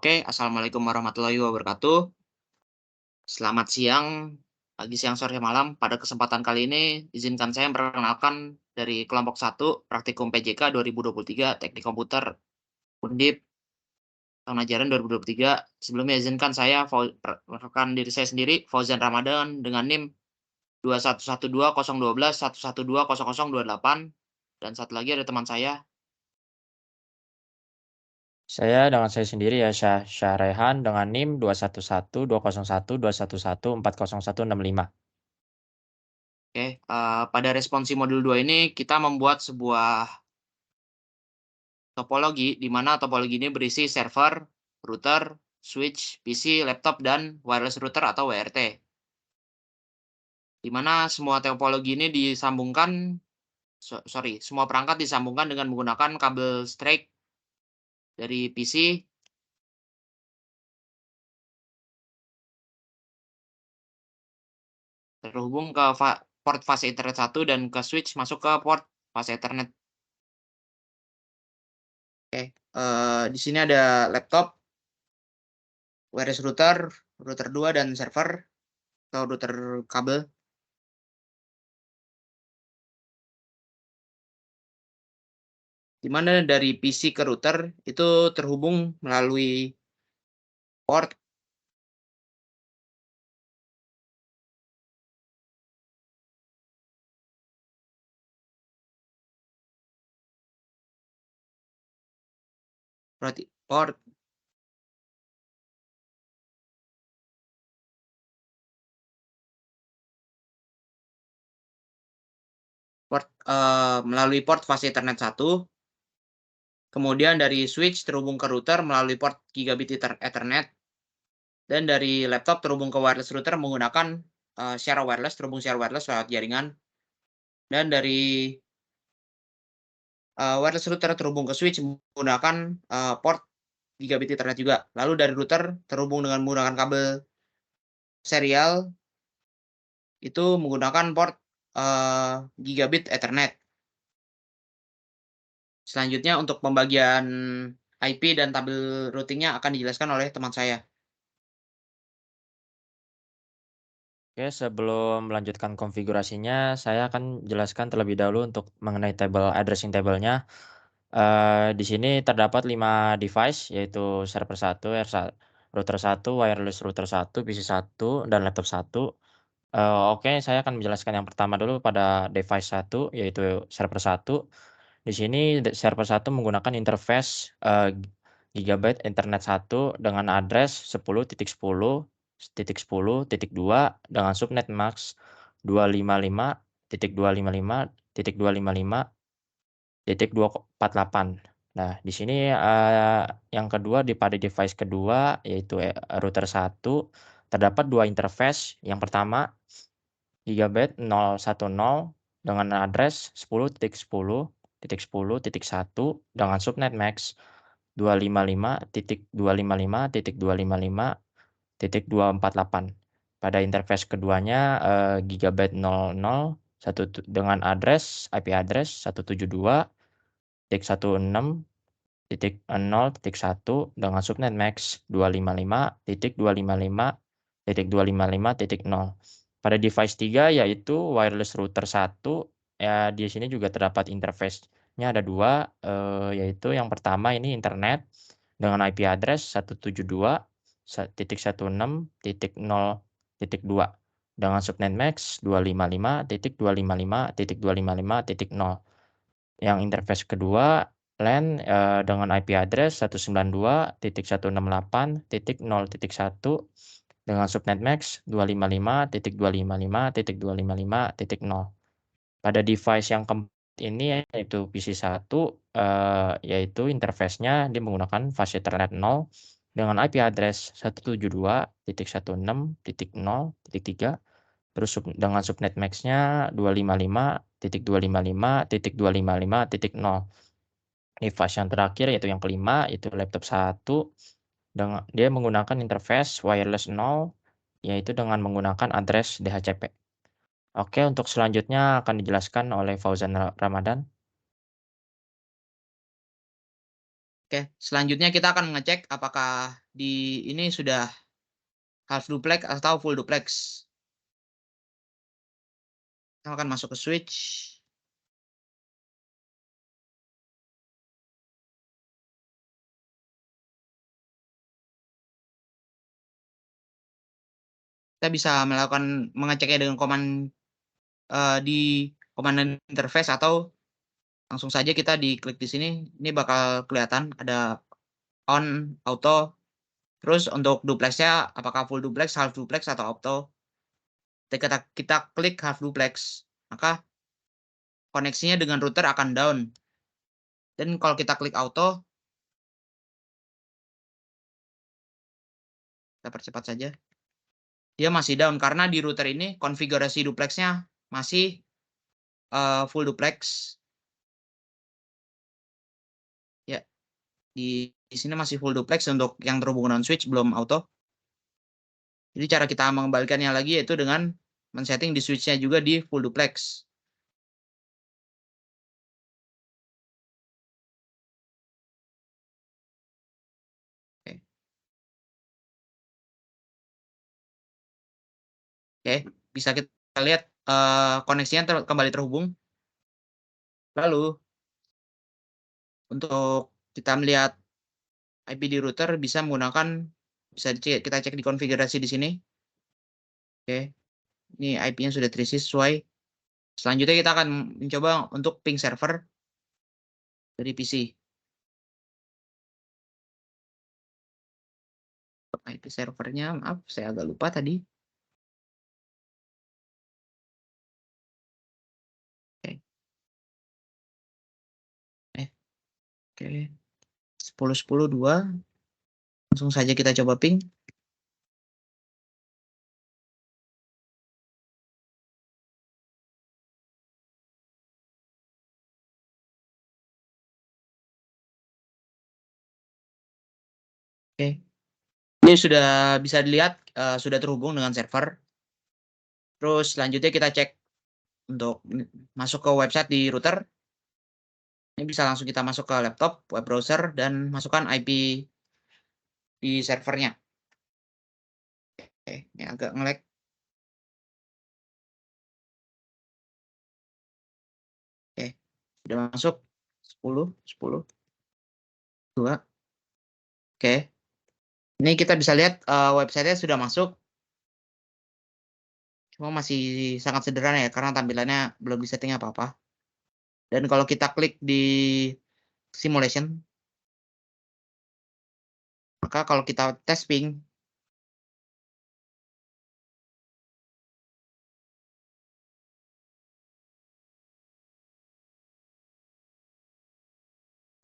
Oke, assalamualaikum warahmatullahi wabarakatuh. Selamat siang, pagi, siang, sore, malam. Pada kesempatan kali ini, izinkan saya memperkenalkan dari kelompok 1, Praktikum PJK 2023, Teknik Komputer, Undip, tahun ajaran 2023. Sebelumnya izinkan saya memperkenalkan diri saya sendiri, Fauzan Ramadan, dengan NIM 21120121200028, dan satu lagi ada teman saya. Saya dengan saya sendiri ya, Syahrehan dengan NIM 21120121140165. Oke, pada responsi modul 2 ini kita membuat sebuah topologi, di mana topologi ini berisi server, router, switch, PC, laptop, dan wireless router atau WRT. Di mana semua topologi ini disambungkan, semua perangkat disambungkan dengan menggunakan kabel straight dari PC terhubung ke port fase Ethernet 1 dan ke switch masuk ke port fase Ethernet. Oke, di sini ada laptop, wireless router, router 2, dan server atau router kabel. Di mana dari PC ke router itu terhubung melalui port port melalui port fase Ethernet 1, kemudian dari switch terhubung ke router melalui port gigabit Ethernet, dan dari laptop terhubung ke wireless router menggunakan secara wireless, terhubung secara wireless lewat jaringan, dan dari wireless router terhubung ke switch menggunakan port gigabit Ethernet juga. Lalu dari router terhubung dengan menggunakan kabel serial itu menggunakan port gigabit Ethernet. Selanjutnya untuk pembagian IP dan tabel routingnya akan dijelaskan oleh teman saya. Oke, sebelum melanjutkan konfigurasinya, saya akan jelaskan terlebih dahulu untuk mengenai addressing table-nya. Di sini terdapat 5 device, yaitu server 1, router 1, wireless router 1, PC 1, dan laptop 1. Oke, saya akan menjelaskan yang pertama dulu pada device 1, yaitu server 1. Di sini server 1 menggunakan interface Gigabyte Ethernet 1 dengan address 10.10.10.2 dengan subnet max 255.255.255.248. Nah, di sini, yang kedua pada device kedua yaitu, router 1 terdapat 2 interface. Yang pertama Gigabyte 010 dengan address 10.10.10.1 dengan subnet max 255.255.255.248. Pada interface keduanya, Gigabyte 00 dengan IP address 172.168.0.1 dengan subnet max 255.255.255.0. Pada device 3 yaitu wireless router 1, ya di sini juga terdapat interface-nya ada 2, yaitu yang pertama ini internet dengan IP address 172.168.0.2 dengan subnet max 255.255.255.0. Yang interface kedua LAN, dengan IP address 192.168.0.1 dengan subnet max 255.255.255.0. Pada device yang keempat ini yaitu PC 1, yaitu interface-nya dia menggunakan fase Ethernet 0 dengan IP address 172.16.0.3, terus dengan subnet max-nya 255.255.255.0. Device yang terakhir yaitu yang kelima, yaitu laptop 1 dia menggunakan interface wireless 0, yaitu dengan menggunakan address DHCP. Oke, untuk selanjutnya akan dijelaskan oleh Fauzan Ramadan. Oke, selanjutnya kita akan mengecek apakah di ini sudah half duplex atau full duplex. Kita akan masuk ke switch. Kita bisa melakukan mengeceknya dengan di command interface atau langsung saja kita diklik di sini. Ini bakal kelihatan ada on, auto. Terus untuk duplexnya apakah full duplex, half duplex atau auto. Ketika kita klik half duplex, maka koneksinya dengan router akan down. Dan kalau kita klik auto, kita percepat saja. Dia masih down karena di router ini konfigurasi duplexnya masih full duplex. Ya, di sini masih full duplex untuk yang terhubung dengan switch, belum auto. Jadi cara kita mengembalikannya lagi yaitu dengan men-setting di switch-nya juga di full duplex. Oke, bisa kita lihat koneksinya kembali terhubung. Lalu untuk kita melihat IP di router bisa kita cek di konfigurasi di sini. Oke, ini IP-nya sudah terisi sesuai. Selanjutnya kita akan mencoba untuk ping server dari PC. IP servernya, maaf, saya agak lupa tadi. Oke, 10.10.2. Langsung saja kita coba ping. Oke. Ini sudah bisa dilihat sudah terhubung dengan server. Terus selanjutnya kita cek untuk masuk ke website di router. Ini bisa langsung kita masuk ke laptop, web browser, dan masukkan IP di servernya. Oke, ini agak nge-lag. Oke, sudah masuk 10.10.2. Oke, ini kita bisa lihat websitenya sudah masuk. Cuma masih sangat sederhana ya, karena tampilannya belum di setting apa-apa. Dan kalau kita klik di simulation, maka kalau kita tes ping,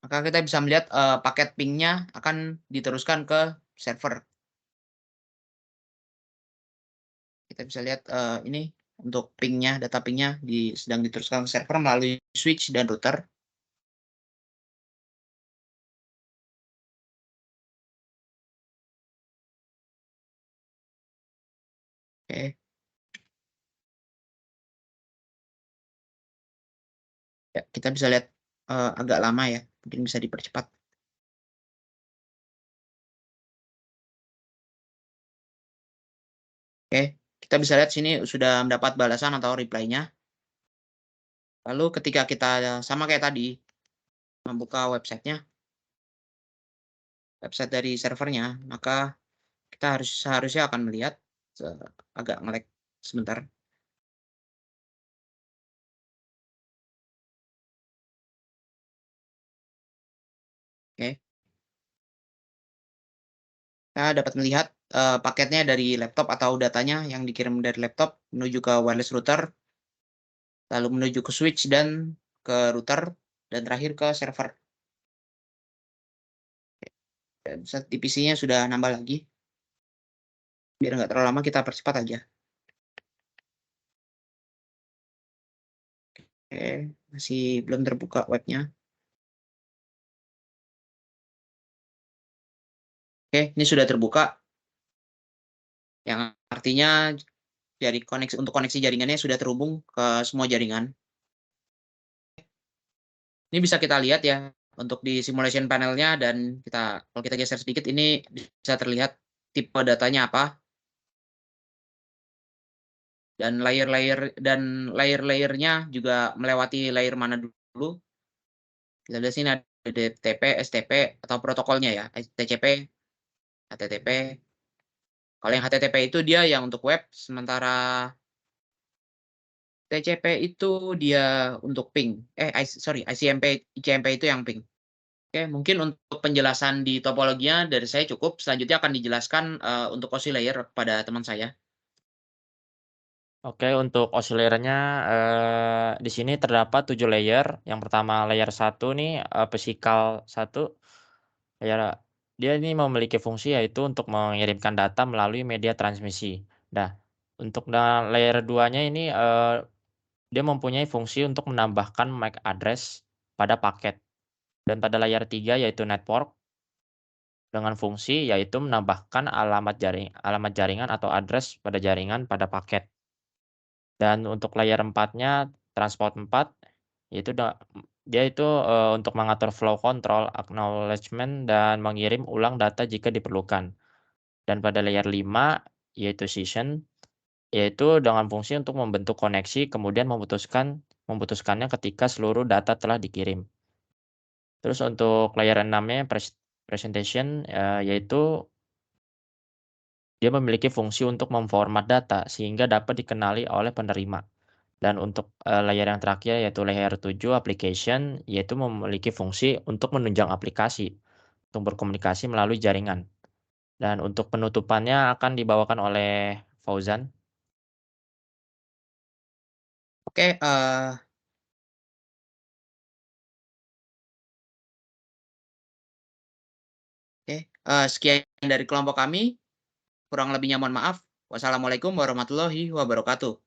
maka kita bisa melihat paket pingnya akan diteruskan ke server. Kita bisa lihat ini untuk pingnya, data pingnya sedang diteruskan ke server melalui switch dan router. Oke. Ya, kita bisa lihat agak lama ya, mungkin bisa dipercepat. Oke, kita bisa lihat sini sudah mendapat balasan atau reply-nya. Lalu ketika kita sama kayak tadi membuka websitenya, website dari servernya, maka kita seharusnya akan melihat agak nge-lag sebentar. Oke. Kita dapat melihat paketnya dari laptop atau datanya yang dikirim dari laptop menuju ke wireless router, lalu menuju ke switch dan ke router, dan terakhir ke server. Dan set di PC-nya sudah nambah lagi. Biar nggak terlalu lama, kita percepat aja. Oke, masih belum terbuka webnya. Oke, ini sudah terbuka. Yang artinya untuk koneksi jaringannya sudah terhubung ke semua jaringan. Ini bisa kita lihat ya, untuk di simulation panel-nya dan kalau kita geser sedikit ini bisa terlihat tipe datanya apa dan layer-layernya juga melewati layer mana dulu. Kita lihat sini ada DTP, STP atau protokolnya ya, TCP, HTTP. Kalau yang HTTP itu dia yang untuk web, sementara TCP itu dia untuk ping. ICMP itu yang ping. Oke, mungkin untuk penjelasan di topologinya dari saya cukup. Selanjutnya akan dijelaskan untuk OSI layer pada teman saya. Oke, untuk oscillator-nya, di sini terdapat 7 layer. Yang pertama layer 1 nih, physical 1, dia ini memiliki fungsi yaitu untuk mengirimkan data melalui media transmisi. Nah, untuk layer 2-nya ini, dia mempunyai fungsi untuk menambahkan MAC address pada paket. Dan pada layer 3 yaitu network, dengan fungsi yaitu menambahkan alamat jaringan atau address pada jaringan pada paket. Dan untuk layer 4-nya, transport 4, yaitu dia itu, untuk mengatur flow control, acknowledgement, dan mengirim ulang data jika diperlukan. Dan pada layer 5, yaitu session, yaitu dengan fungsi untuk membentuk koneksi kemudian memutuskannya ketika seluruh data telah dikirim. Terus untuk layer 6-nya presentation, yaitu dia memiliki fungsi untuk memformat data sehingga dapat dikenali oleh penerima. Dan untuk, layer yang terakhir yaitu layer 7 application, yaitu memiliki fungsi untuk menunjang aplikasi untuk berkomunikasi melalui jaringan. Dan untuk penutupannya akan dibawakan oleh Fauzan. Oke, sekian dari kelompok kami. Kurang lebihnya mohon maaf. Wassalamualaikum warahmatullahi wabarakatuh.